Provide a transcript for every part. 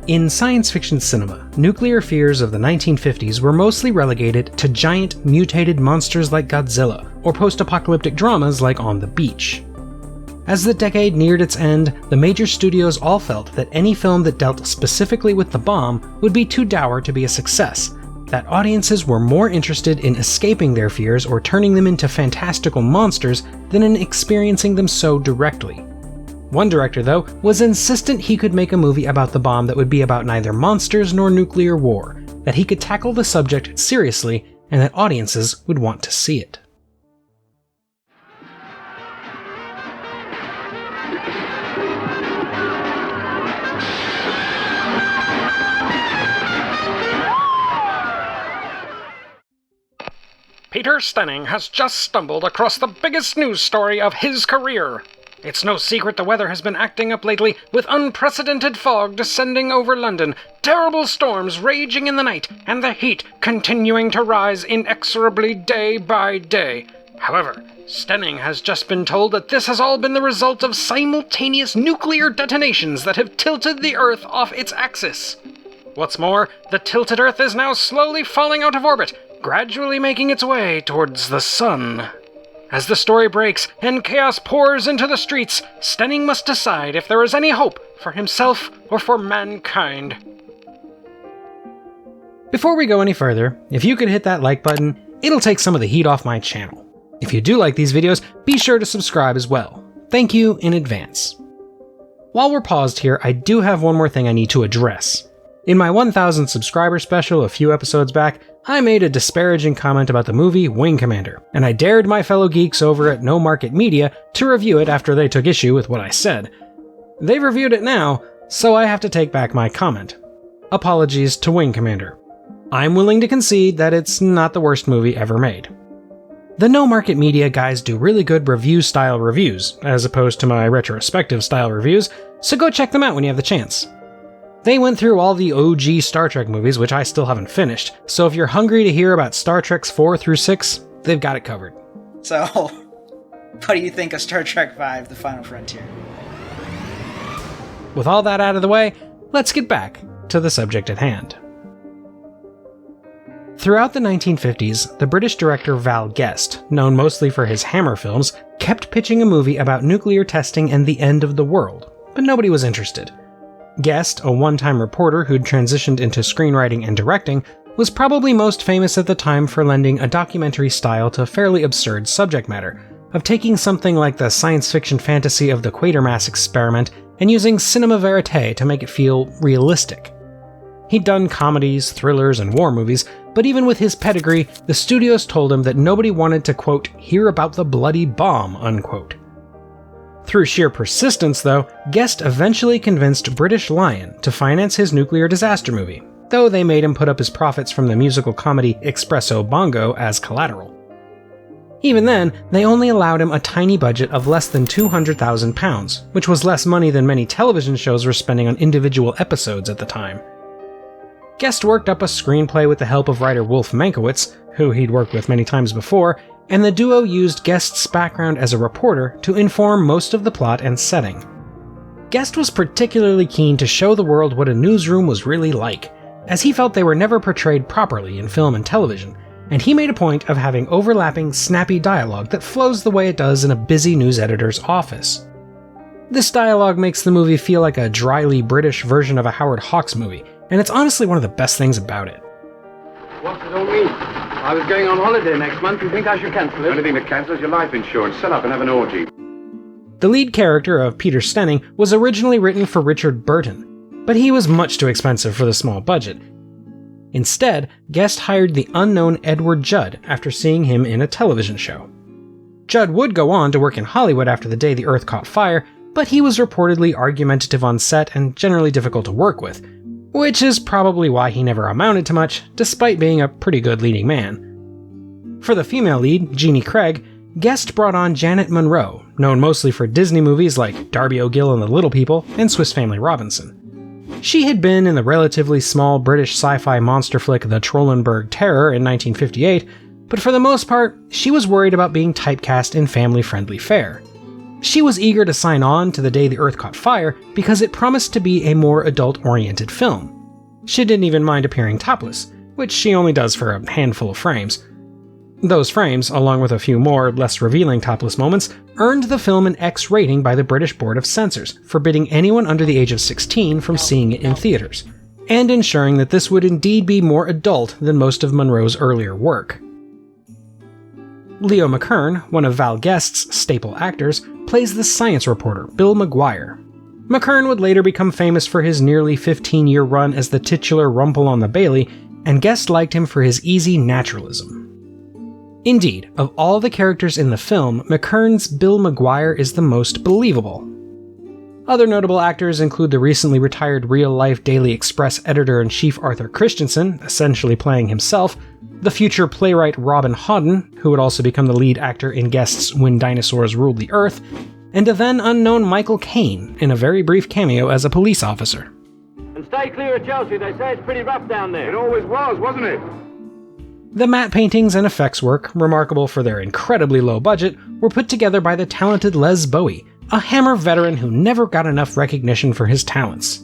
In science fiction cinema, nuclear fears of the 1950s were mostly relegated to giant, mutated monsters like Godzilla, or post-apocalyptic dramas like On the Beach. As the decade neared its end, the major studios all felt that any film that dealt specifically with the bomb would be too dour to be a success, that audiences were more interested in escaping their fears or turning them into fantastical monsters than in experiencing them so directly. One director, though, was insistent he could make a movie about the bomb that would be about neither monsters nor nuclear war, that he could tackle the subject seriously, and that audiences would want to see it. Peter Stenning has just stumbled across the biggest news story of his career. It's no secret the weather has been acting up lately, with unprecedented fog descending over London, terrible storms raging in the night, and the heat continuing to rise inexorably day by day. However, Stenning has just been told that this has all been the result of simultaneous nuclear detonations that have tilted the Earth off its axis. What's more, the tilted Earth is now slowly falling out of orbit, gradually making its way towards the sun. As the story breaks and chaos pours into the streets, Stenning must decide if there is any hope for himself or for mankind. Before we go any further, if you could hit that like button, it'll take some of the heat off my channel. If you do like these videos, be sure to subscribe as well. Thank you in advance. While we're paused here, I do have one more thing I need to address. In my 1,000 subscriber special a few episodes back, I made a disparaging comment about the movie Wing Commander, and I dared my fellow geeks over at No Market Media to review it after they took issue with what I said. They've reviewed it now, so I have to take back my comment. Apologies to Wing Commander. I'm willing to concede that it's not the worst movie ever made. The No Market Media guys do really good review-style reviews, as opposed to my retrospective-style reviews, so go check them out when you have the chance. They went through all the OG Star Trek movies, which I still haven't finished, so if you're hungry to hear about Star Treks 4 through 6, they've got it covered. So, what do you think of Star Trek V, The Final Frontier? With all that out of the way, let's get back to the subject at hand. Throughout the 1950s, the British director Val Guest, known mostly for his Hammer films, kept pitching a movie about nuclear testing and the end of the world, but nobody was interested. Guest, a one-time reporter who'd transitioned into screenwriting and directing, was probably most famous at the time for lending a documentary style to fairly absurd subject matter, of taking something like the science fiction fantasy of the Quatermass experiment and using cinema verite to make it feel realistic. He'd done comedies, thrillers, and war movies, but even with his pedigree, the studios told him that nobody wanted to, quote, hear about the bloody bomb, unquote. Through sheer persistence, though, Guest eventually convinced British Lion to finance his nuclear disaster movie, though they made him put up his profits from the musical comedy Espresso Bongo as collateral. Even then, they only allowed him a tiny budget of less than £200,000, which was less money than many television shows were spending on individual episodes at the time. Guest worked up a screenplay with the help of writer Wolf Mankiewicz, who he'd worked with many times before, and the duo used Guest's background as a reporter to inform most of the plot and setting. Guest was particularly keen to show the world what a newsroom was really like, as he felt they were never portrayed properly in film and television, and he made a point of having overlapping, snappy dialogue that flows the way it does in a busy news editor's office. This dialogue makes the movie feel like a dryly British version of a Howard Hawks movie, and it's honestly one of the best things about it. What's it all mean? I was going on holiday next month. You think I should cancel it? The only thing that cancels your life insurance. Sell up and have an orgy. The lead character of Peter Stenning was originally written for Richard Burton, but he was much too expensive for the small budget. Instead, Guest hired the unknown Edward Judd after seeing him in a television show. Judd would go on to work in Hollywood after the day the Earth caught fire, but he was reportedly argumentative on set and generally difficult to work with, which is probably why he never amounted to much, despite being a pretty good leading man. For the female lead, Jeannie Craig, Guest brought on Janet Monroe, known mostly for Disney movies like Darby O'Gill and the Little People and Swiss Family Robinson. She had been in the relatively small British sci-fi monster flick The Trollenberg Terror in 1958, but for the most part, she was worried about being typecast in family-friendly fare. She was eager to sign on to The Day the Earth Caught Fire because it promised to be a more adult-oriented film. She didn't even mind appearing topless, which she only does for a handful of frames. Those frames, along with a few more, less revealing topless moments, earned the film an X rating by the British Board of Censors, forbidding anyone under the age of 16 from seeing it in theaters, and ensuring that this would indeed be more adult than most of Munro's earlier work. Leo McKern, one of Val Guest's staple actors, plays the science reporter, Bill McGuire. McKern would later become famous for his nearly 15-year run as the titular Rumple on the Bailey, and Guest liked him for his easy naturalism. Indeed, of all the characters in the film, McKern's Bill McGuire is the most believable. Other notable actors include the recently retired real-life Daily Express editor-in-chief Arthur Christensen, essentially playing himself, the future playwright Robin Hodden, who would also become the lead actor in Guest's When Dinosaurs Ruled the Earth, and a then-unknown Michael Caine in a very brief cameo as a police officer. And stay clear of Chelsea, they say it's pretty rough down there. It always was, wasn't it? The matte paintings and effects work, remarkable for their incredibly low budget, were put together by the talented Les Bowie, a Hammer veteran who never got enough recognition for his talents.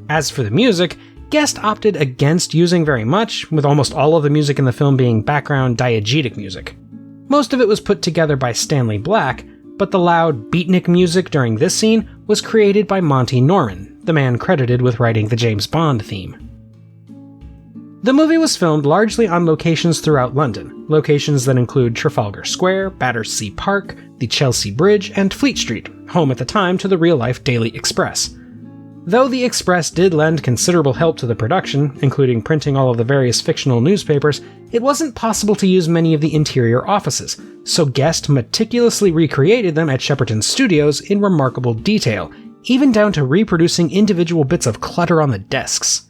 As for the music, Guest opted against using very much, with almost all of the music in the film being background diegetic music. Most of it was put together by Stanley Black, but the loud beatnik music during this scene was created by Monty Norman, the man credited with writing the James Bond theme. The movie was filmed largely on locations throughout London, locations that include Trafalgar Square, Battersea Park, the Chelsea Bridge, and Fleet Street, home at the time to the real-life Daily Express. Though the Express did lend considerable help to the production, including printing all of the various fictional newspapers, it wasn't possible to use many of the interior offices, so Guest meticulously recreated them at Shepperton Studios in remarkable detail, even down to reproducing individual bits of clutter on the desks.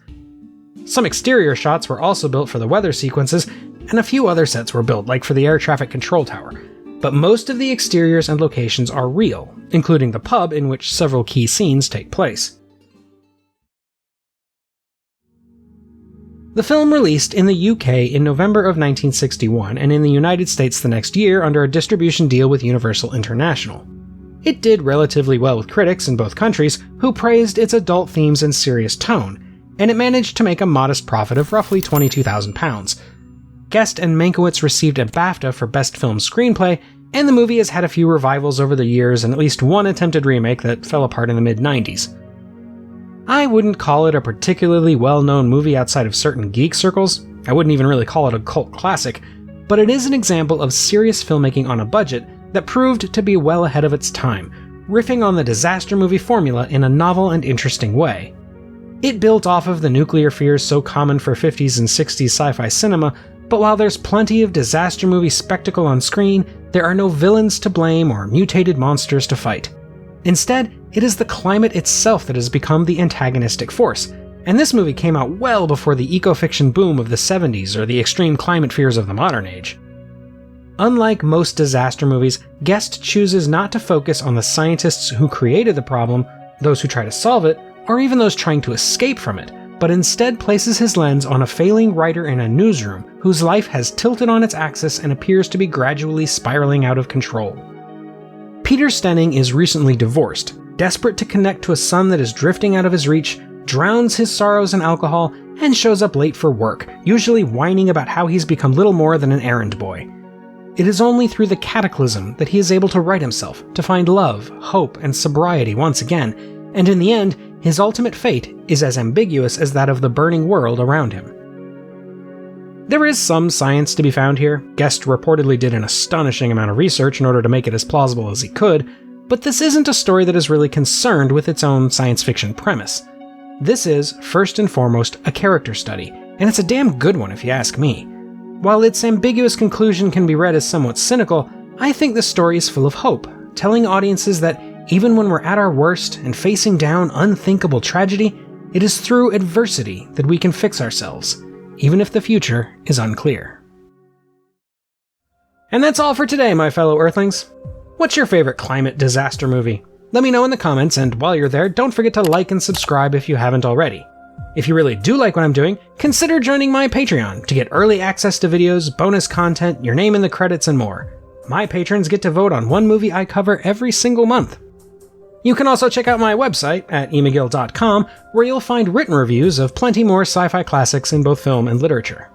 Some exterior shots were also built for the weather sequences, and a few other sets were built, like for the air traffic control tower, but most of the exteriors and locations are real, including the pub in which several key scenes take place. The film released in the UK in November of 1961 and in the United States the next year under a distribution deal with Universal International. It did relatively well with critics in both countries, who praised its adult themes and serious tone, and it managed to make a modest profit of roughly £22,000. Guest and Mankiewicz received a BAFTA for Best Film Screenplay, and the movie has had a few revivals over the years and at least one attempted remake that fell apart in the mid-90s. I wouldn't call it a particularly well-known movie outside of certain geek circles. I wouldn't even really call it a cult classic, but it is an example of serious filmmaking on a budget that proved to be well ahead of its time, riffing on the disaster movie formula in a novel and interesting way. It built off of the nuclear fears so common for 50s and 60s sci-fi cinema, but while there's plenty of disaster movie spectacle on screen, there are no villains to blame or mutated monsters to fight. Instead, it is the climate itself that has become the antagonistic force, and this movie came out well before the eco-fiction boom of the 70s or the extreme climate fears of the modern age. Unlike most disaster movies, Guest chooses not to focus on the scientists who created the problem, those who try to solve it, or even those trying to escape from it, but instead places his lens on a failing writer in a newsroom whose life has tilted on its axis and appears to be gradually spiraling out of control. Peter Stenning is recently divorced, desperate to connect to a son that is drifting out of his reach, drowns his sorrows in alcohol, and shows up late for work, usually whining about how he's become little more than an errand boy. It is only through the cataclysm that he is able to right himself, to find love, hope, and sobriety once again, and in the end, his ultimate fate is as ambiguous as that of the burning world around him. There is some science to be found here. Guest reportedly did an astonishing amount of research in order to make it as plausible as he could, but this isn't a story that is really concerned with its own science fiction premise. This is, first and foremost, a character study, and it's a damn good one if you ask me. While its ambiguous conclusion can be read as somewhat cynical, I think the story is full of hope, telling audiences that even when we're at our worst and facing down unthinkable tragedy, it is through adversity that we can fix ourselves, even if the future is unclear. And that's all for today, my fellow Earthlings. What's your favorite climate disaster movie? Let me know in the comments, and while you're there, don't forget to like and subscribe if you haven't already. If you really do like what I'm doing, consider joining my Patreon to get early access to videos, bonus content, your name in the credits, and more. my patrons get to vote on one movie I cover every single month. You can also check out my website at emcgill.com, where you'll find written reviews of plenty more sci-fi classics in both film and literature.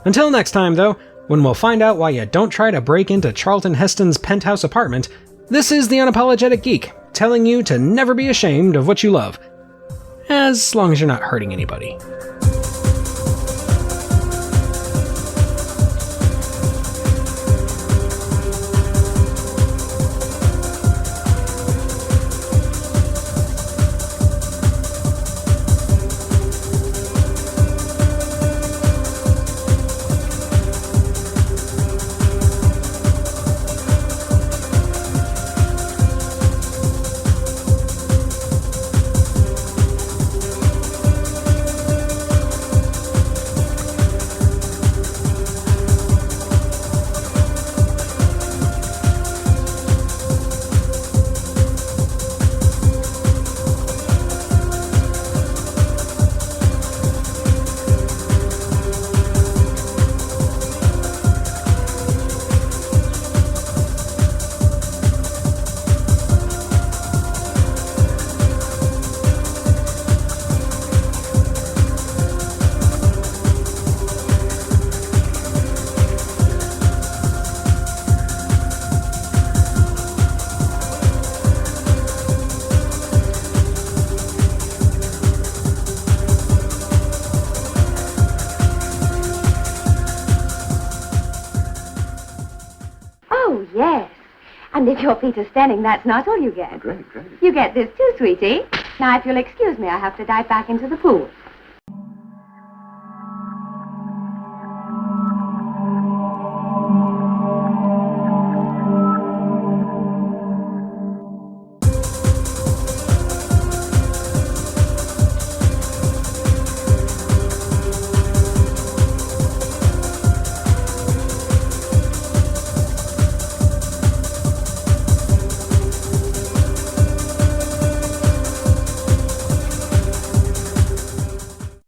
Until next time, though, when we'll find out why you don't try to break into Charlton Heston's penthouse apartment, this is the Unapologetic Geek, telling you to never be ashamed of what you love, as long as you're not hurting anybody. Oh, yes. And if your feet are standing, that's not all you get. Great. You get this too, sweetie. Now, if you'll excuse me, I have to dive back into the pool.